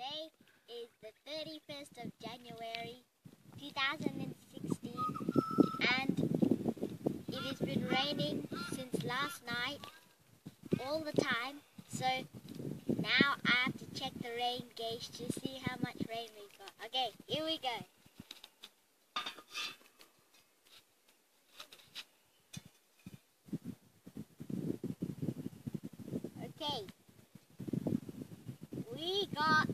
Today is the 31st of January 2016 and it has been raining since last night all the time, so now I have to check the rain gauge to see how much rain we've got. Okay, here we go. Okay, we got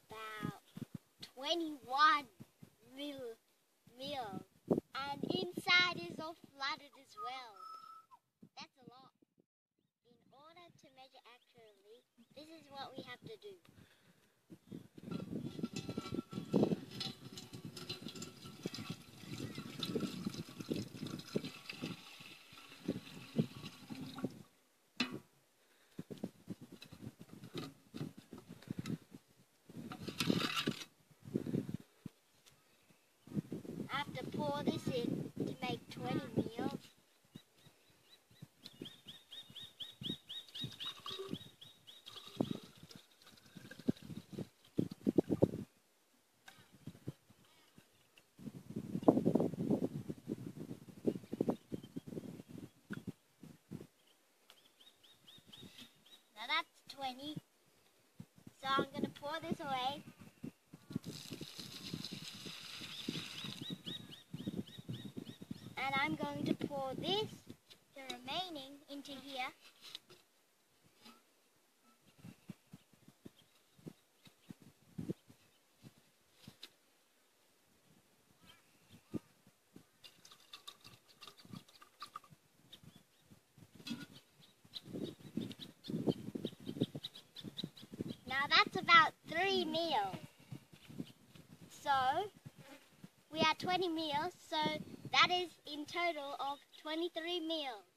about 21 mil, and inside is all flooded as well. That's a lot. In order to measure accurately, this is what we have to do. I have to pour this in to make 20 meals. Now that's 20. So I'm going to pour this away. And I'm going to pour this, the remaining, into here. Now that's about 3 meals. So we are 20 meals, so that is in total of 23 meals.